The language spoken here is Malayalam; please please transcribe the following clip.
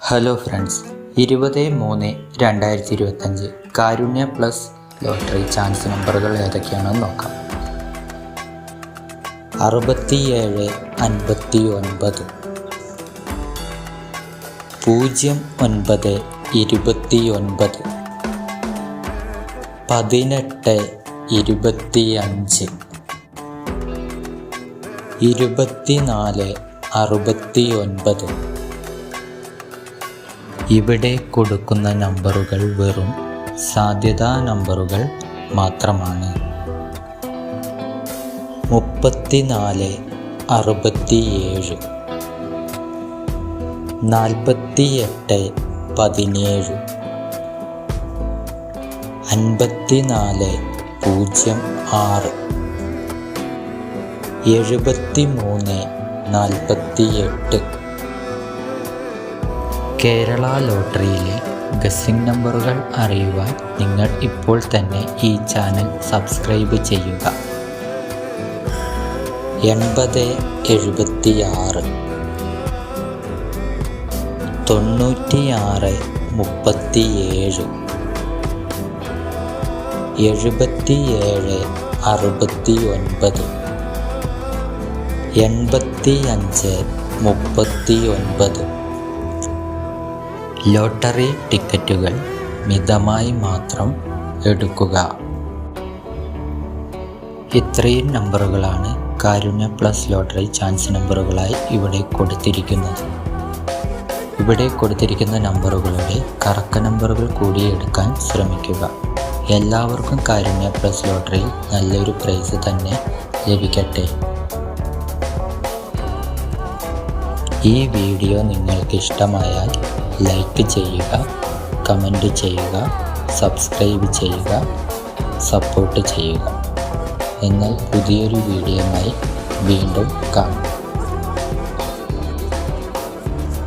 ഹലോ ഫ്രണ്ട്സ്, 20/3/2025 കാരുണ്യ പ്ലസ് ലോട്ടറി ചാൻസ് നമ്പറുകൾ ഏതൊക്കെയാണെന്ന് നോക്കാം. 67 59 09 29 18 25 24 69. ഇവിടെ കൊടുക്കുന്ന നമ്പറുകൾ വെറും സാധ്യതാ നമ്പറുകൾ മാത്രമാണ്. 34 67 48 17 54 06 73 48. കേരള ലോട്ടറിയിലെ ഗസ്സിംഗ് നമ്പറുകൾ അറിയുവാൻ നിങ്ങൾ ഇപ്പോൾ തന്നെ ഈ ചാനൽ സബ്സ്ക്രൈബ് ചെയ്യുക. 80 76 96 37 77 69 85 39. ലോട്ടറി ടിക്കറ്റുകൾ മിതമായി മാത്രം എടുക്കുക. ഇത്രയും നമ്പറുകളാണ് കാരുണ്യ പ്ലസ് ലോട്ടറി ചാൻസ് നമ്പറുകളായി ഇവിടെ കൊടുത്തിരിക്കുന്നത്. ഇവിടെ കൊടുത്തിരിക്കുന്ന നമ്പറുകളുടെ കറക്ക നമ്പറുകൾ കൂടി എടുക്കാൻ ശ്രമിക്കുക. എല്ലാവർക്കും കാരുണ്യ പ്ലസ് ലോട്ടറിയിൽ നല്ലൊരു പ്രൈസ് തന്നെ ലഭിക്കട്ടെ. ഈ വീഡിയോ നിങ്ങൾക്ക് ഇഷ്ടമായാൽ ലൈക്ക് ചെയ്യുക, കമൻറ്റ് ചെയ്യുക, സബ്സ്ക്രൈബ് ചെയ്യുക, സപ്പോർട്ട് ചെയ്യുക. എന്നാൽ പുതിയൊരു വീഡിയോയുമായി വീണ്ടും കാണാം.